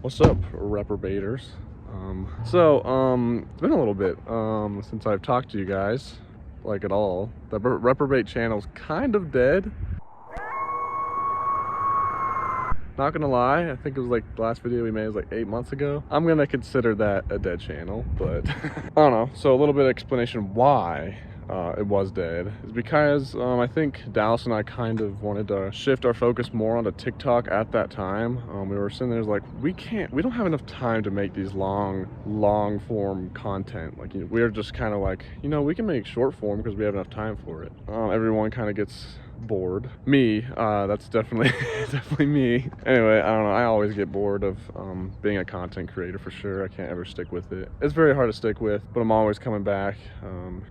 What's up, reprobators? It's been a little bit since I've talked to you guys, like at all. The reprobate channel's kind of dead. Not gonna lie, I think it was like the last video we made was like 8 months ago. I'm gonna consider that a dead channel, but I don't know. So a little bit of explanation why it was dead is because I think Dallas and I kind of wanted to shift our focus more onto TikTok at that time. We were sitting there like, we don't have enough time to make these long form content. Like, you know, we're just kind of like, you know, we can make short form because we have enough time for it. Everyone kind of gets bored. Me, that's definitely definitely me. Anyway, I don't know, I always get bored of being a content creator for sure. I can't ever stick with it. It's very hard to stick with, but I'm always coming back.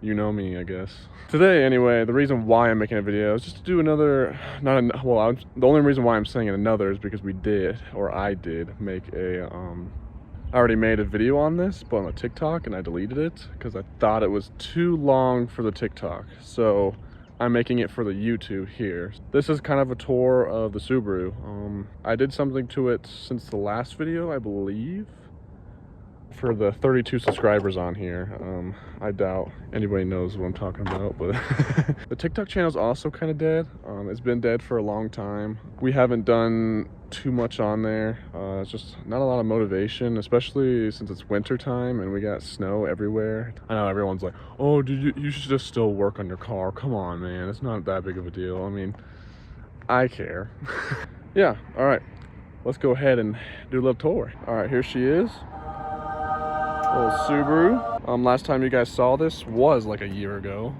You know me, I guess. Today, anyway, the reason why I'm making a video is just to do another, the only reason why I'm saying another is because I did make a I already made a video on this, but on a TikTok, and I deleted it because I thought it was too long for the TikTok. So I'm making it for the YouTube here. This is kind of a tour of the Subaru. I did something to it since the last video, I believe. For the 32 subscribers on here. I doubt anybody knows what I'm talking about, but the TikTok channel is also kind of dead. It's been dead for a long time. We haven't done too much on there. It's just not a lot of motivation, especially since it's winter time and we got snow everywhere. I know everyone's like, oh, dude, you should just still work on your car. Come on, man, it's not that big of a deal. I mean, I care. Yeah, all right, let's go ahead and do a little tour. All right, here she is. Little Subaru. Last time you guys saw this was like a year ago.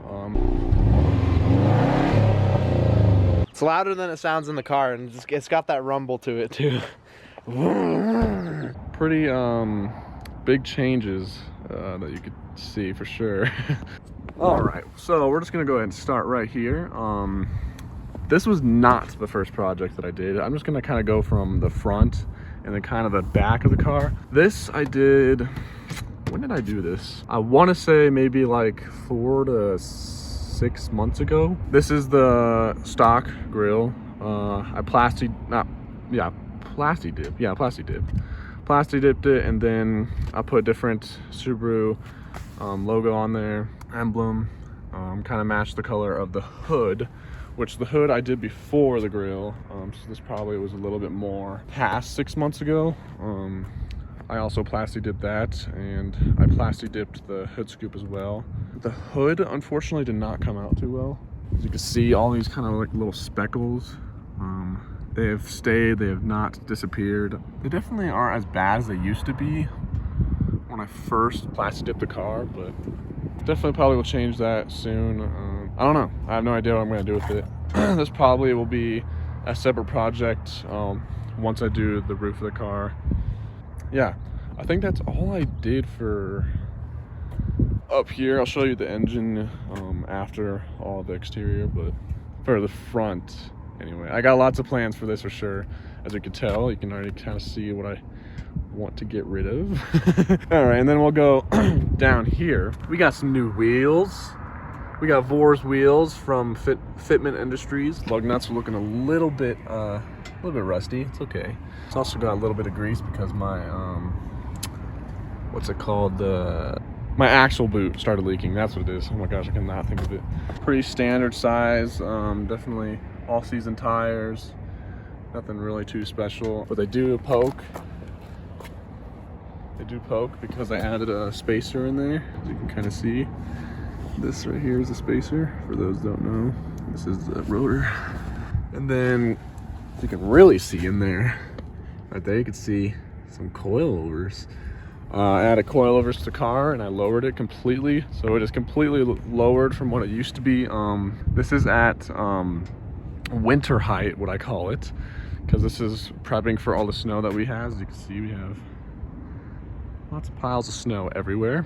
It's louder than it sounds in the car, and it's got that rumble to it too. Pretty big changes that you could see for sure. All right, so we're just gonna go ahead and start right here. This was not the first project that I did. I'm just gonna kind of go from the front and then kind of the back of the car. This I did, when did I do this? I want to say maybe like 4 to 6 months ago. This is the stock grill. I plastic dipped it, and then I put different Subaru logo on there, emblem, kind of matched the color of the hood, which the hood I did before the grill. So this probably was a little bit more past 6 months ago. I also plastic dipped that, and I plastic dipped the hood scoop as well. The hood unfortunately did not come out too well. As you can see, all these kind of like little speckles, they have stayed, they have not disappeared. They definitely aren't as bad as they used to be when I first plastic dipped the car, but definitely probably will change that soon. I don't know, I have no idea what I'm gonna do with it. This probably will be a separate project once I do the roof of the car. Yeah, I think that's all I did for up here. I'll show you the engine after all the exterior, but for the front, anyway, I got lots of plans for this for sure. As you can tell, you can already kind of see what I want to get rid of. All right, and then we'll go down here. We got some new wheels. We got Vors Wheels from Fitment Industries. Lug nuts are looking a little bit rusty. It's okay. It's also got a little bit of grease because my what's it called? My axle boot started leaking. That's what it is. Oh my gosh, I cannot think of it. Pretty standard size. Definitely all-season tires. Nothing really too special, but they do poke. They do poke because I added a spacer in there, as you can kind of see. This right here is a spacer, for those who don't know. This is the rotor. And then you can really see in there, right there you can see some coilovers. I added coilovers to the car and I lowered it completely. So it is completely lowered from what it used to be. This is at winter height, what I call it, because this is prepping for all the snow that we have. As you can see, we have lots of piles of snow everywhere.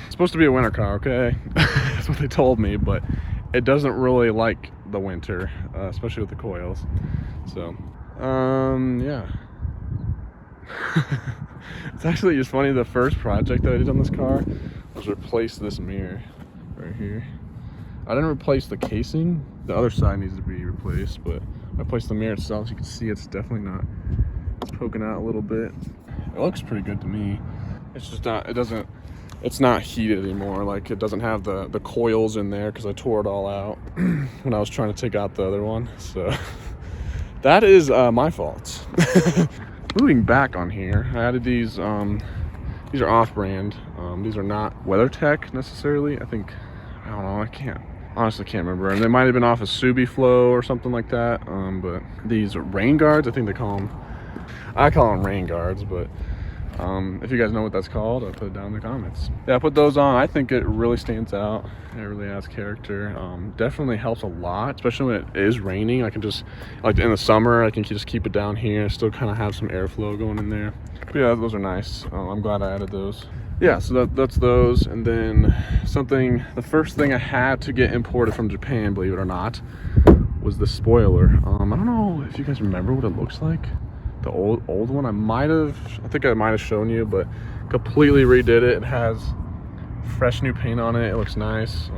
It's supposed to be a winter car, okay? That's what they told me, but it doesn't really like the winter, especially with the coils. So, yeah. It's actually just funny, the first project that I did on this car was replace this mirror right here. I didn't replace the casing. The other side needs to be replaced, but I replaced the mirror itself. So you can see it's definitely not, it's poking out a little bit. It looks pretty good to me. It's just not, it's not heated anymore. Like, it doesn't have the coils in there because I tore it all out when I was trying to take out the other one. So that is my fault. Moving back on here, I added these are off-brand. These are not WeatherTech necessarily. I don't know, honestly can't remember. And they might have been off of Subi Flow or something like that. But these rain guards, I think they call them. I call them rain guards, but if you guys know what that's called, I'll put it down in the comments. Yeah, I put those on. I think it really stands out. It really adds character. Definitely helps a lot, especially when it is raining. I can just, like in the summer, I can just keep it down here and still kind of have some airflow going in there. But yeah, those are nice. I'm glad I added those. Yeah, so that's those. And then the first thing I had to get imported from Japan, believe it or not, was the spoiler. I don't know if you guys remember what it looks like. The old one, I think I might have shown you, but completely redid it. It has fresh new paint on it. It looks nice.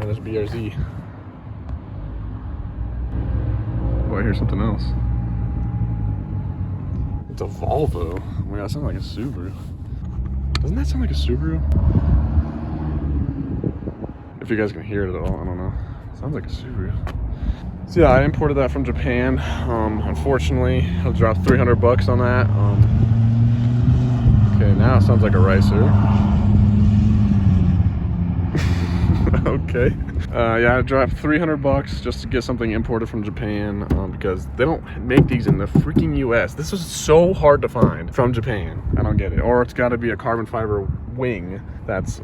There's BRZ. Oh, I hear something else. It's a Volvo. Oh my god, that sounds like a Subaru. Doesn't that sound like a Subaru? If you guys can hear it at all, I don't know. It sounds like a Subaru. So yeah, I imported that from Japan. Unfortunately, I dropped 300 bucks on that. Okay, now it sounds like a Ricer. Okay. Yeah, I dropped 300 bucks just to get something imported from Japan because they don't make these in the freaking US. This is so hard to find from Japan. I don't get it. Or it's got to be a carbon fiber wing that's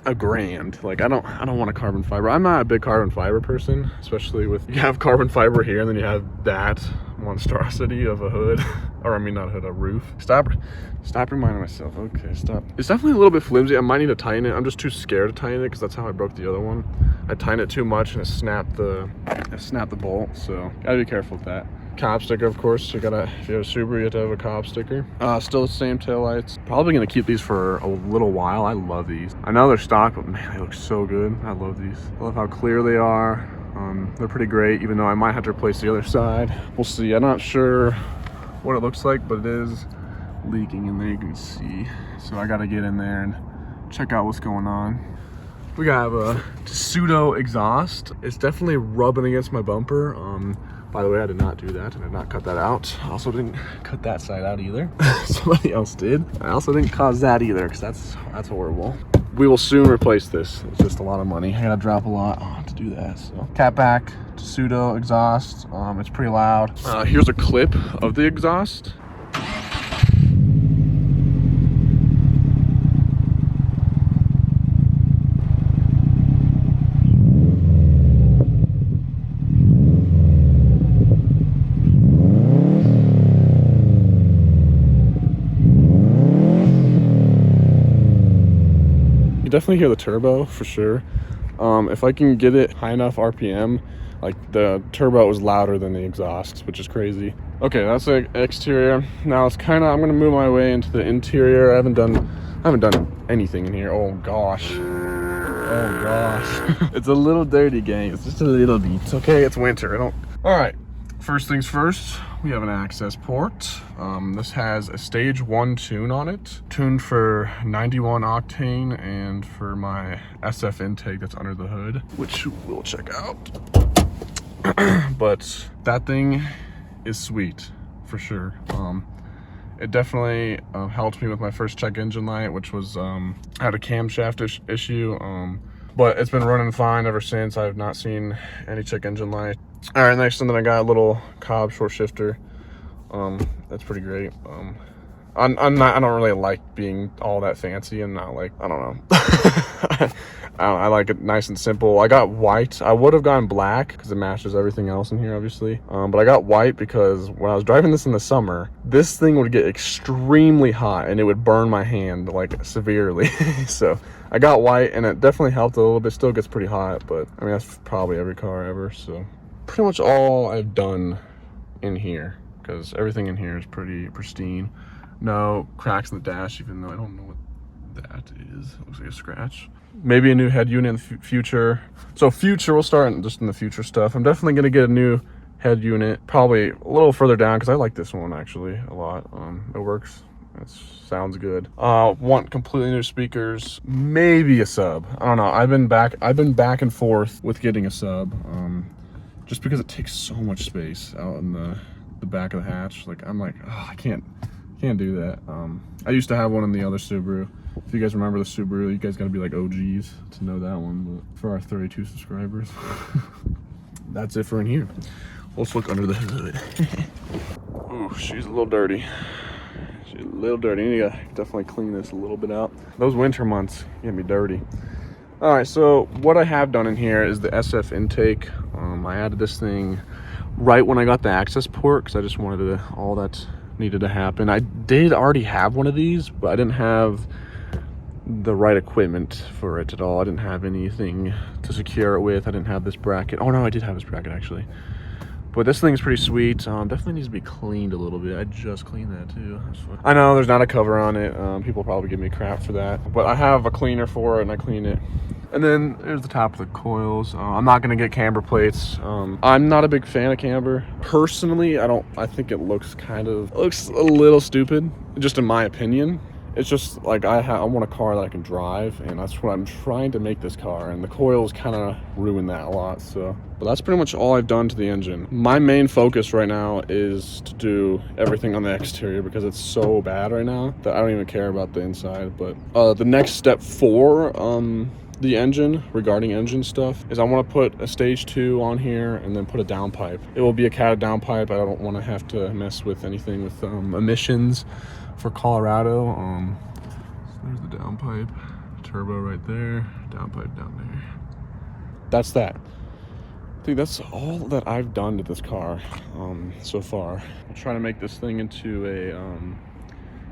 a grand. Like, I don't want a carbon fiber. I'm not a big carbon fiber person, especially with, you have carbon fiber here and then you have that monstrosity of a hood. Or I mean, not a hood, a roof. Stop reminding myself. Okay, stop. It's definitely a little bit flimsy. I might need to tighten it. I'm just too scared to tighten it because that's how I broke the other one. I tightened it too much and it snapped the bolt. So gotta be careful with that. Cobb sticker, of course. If you have a Subaru, you have to have a Cobb sticker. Still the same taillights. Probably gonna keep these for a little while. I love these. I know they're stock, but man, they look so good. I love these. I love how clear they are. They're pretty great, even though I might have to replace the other side. We'll see. I'm not sure what it looks like, but it is leaking in there, you can see. So I gotta get in there and check out what's going on. We have a Tsudo exhaust. It's definitely rubbing against my bumper. By the way, I did not do that. I did not cut that out. I also didn't cut that side out either. Somebody else did. I also didn't cause that either, because that's horrible. We will soon replace this. It's just a lot of money. I gotta drop a lot to do that. So Catback, Tsudo exhaust. It's pretty loud. Here's a clip of the exhaust. You definitely hear the turbo for sure. If I can get it high enough RPM, like the turbo was louder than the exhaust, which is crazy. Okay, that's the exterior. Now it's I'm gonna move my way into the interior. I haven't done anything in here. Oh gosh. Oh gosh. It's a little dirty, gang. It's just a little bit. Okay, it's winter. All right. First things first, we have an Accesport. This has a stage 1 tune on it, tuned for 91 octane and for my SF intake that's under the hood, which we'll check out. But that thing is sweet for sure. It definitely helped me with my first check engine light, which was I had a camshaft issue, but it's been running fine ever since. I have not seen any check engine light. All right, next, and then I got a little Cobb short shifter. That's pretty great. I don't really like being all that fancy and not like, I don't know. I like it nice and simple. I got white. I would have gone black because it matches everything else in here, obviously. But I got white because when I was driving this in the summer, this thing would get extremely hot and it would burn my hand like severely. So I got white and it definitely helped a little bit. Still gets pretty hot, but I mean, that's probably every car ever. So pretty much all I've done in here, because everything in here is pretty pristine. No cracks in the dash, even though I don't know what that is. It looks like a scratch. Maybe a new head unit in the future. So future, we'll start just in the future stuff. I'm definitely gonna get a new head unit, probably a little further down because I like this one actually a lot. It works. It sounds good. Want completely new speakers, maybe a sub. I don't know. I've been back and forth with getting a sub, just because it takes so much space out in the back of the hatch. Like I'm like, oh, I can't do that. I used to have one in the other Subaru. If you guys remember the Subaru, you guys gotta be like OGs to know that one. But for our 32 subscribers, that's it for in here. Let's look under the hood. Ooh, she's a little dirty. She's a little dirty. I need to definitely clean this a little bit out. Those winter months get me dirty. All right, so what I have done in here is the SF intake. I added this thing right when I got the Accesport because I just wanted to, all that needed to happen. I did already have one of these, but I didn't have the right equipment for it at all. I didn't have anything to secure it with. I didn't have this bracket. Oh no, I did have this bracket actually. But this thing's pretty sweet. Definitely needs to be cleaned a little bit. I just cleaned that too. I know there's not a cover on it. People probably give me crap for that. But I have a cleaner for it and I clean it. And then there's the top of the coils. I'm not gonna get camber plates. I'm not a big fan of camber. Personally, I think it looks a little stupid, just in my opinion. It's just like I want a car that I can drive, and that's what I'm trying to make this car, and the coils kind of ruin that a lot. So, but that's pretty much all I've done to the engine. My main focus right now is to do everything on the exterior because it's so bad right now that I don't even care about the inside. But the next step for the engine, regarding engine stuff, is I want to put a stage 2 on here and then put a downpipe. It will be a cat downpipe. I don't want to have to mess with anything with emissions for Colorado. So there's the downpipe, turbo right there, downpipe down there. That's that. I think that's all that I've done to this car so far. I'm trying to make this thing into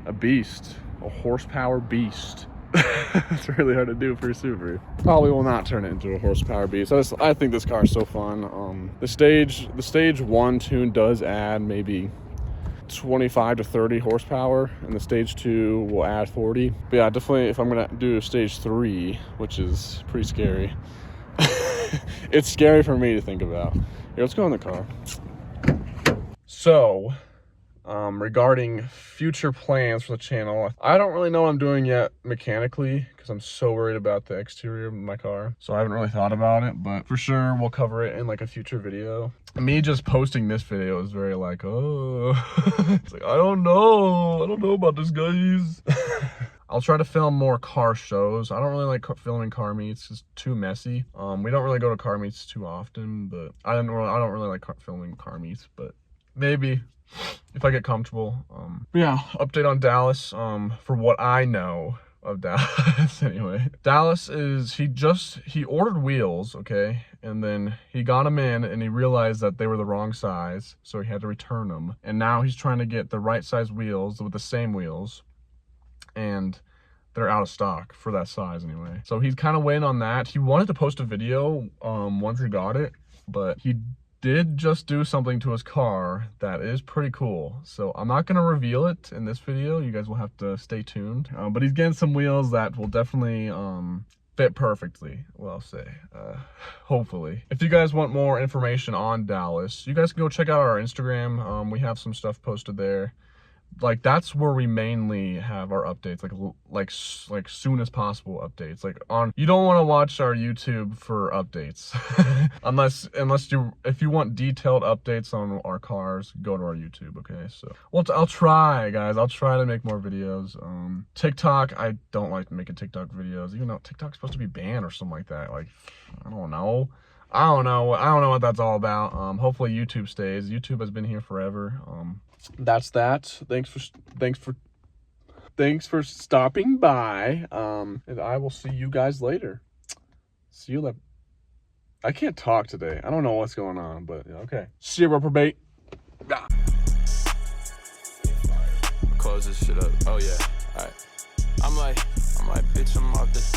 a beast, a horsepower beast. It's really hard to do for a Subaru. Probably will not turn it into a horsepower beast. I think this car is so fun. The stage 1 tune does add maybe 25 to 30 horsepower, and the stage 2 will add 40. But yeah, definitely if I'm gonna do stage 3, which is pretty scary. It's scary for me to think about. Here, let's go in the car. So regarding future plans for the channel, I don't really know what I'm doing yet mechanically because I'm so worried about the exterior of my car. So I haven't really thought about it, but for sure we'll cover it in like a future video. Me just posting this video is very like, oh, it's like, I don't know about this, guys. I'll try to film more car shows. I don't really like filming car meets. It's too messy. We don't really go to car meets too often, but I don't really like filming car meets, but maybe if I get comfortable. But yeah, update on Dallas, for what I know of Dallas. Anyway, Dallas is, he ordered wheels, okay, and then he got them in and he realized that they were the wrong size, so he had to return them, and now he's trying to get the right size wheels with the same wheels, and they're out of stock for that size anyway. So he's kind of waiting on that. He wanted to post a video once he got it, but he did just do something to his car that is pretty cool. So I'm not gonna reveal it in this video. You guys will have to stay tuned. But he's getting some wheels that will definitely fit perfectly, well, I'll say, hopefully. If you guys want more information on Dallas, you guys can go check out our Instagram. We have some stuff posted there. Like, that's where we mainly have our updates, like soon as possible updates. Like, you don't want to watch our YouTube for updates. if you want detailed updates on our cars, go to our YouTube, okay? So, well, I'll try, guys. I'll try to make more videos. TikTok, I don't like making TikTok videos, even though TikTok's supposed to be banned or something like that. Like, I don't know what that's all about. Hopefully YouTube stays. YouTube has been here forever. That's that. Thanks for stopping by. And I will see you guys later. See you later. I can't talk today. I don't know what's going on, but okay. See you, reprobate. Close this shit up. Oh yeah. Alright. I'm like, bitch, I'm out this.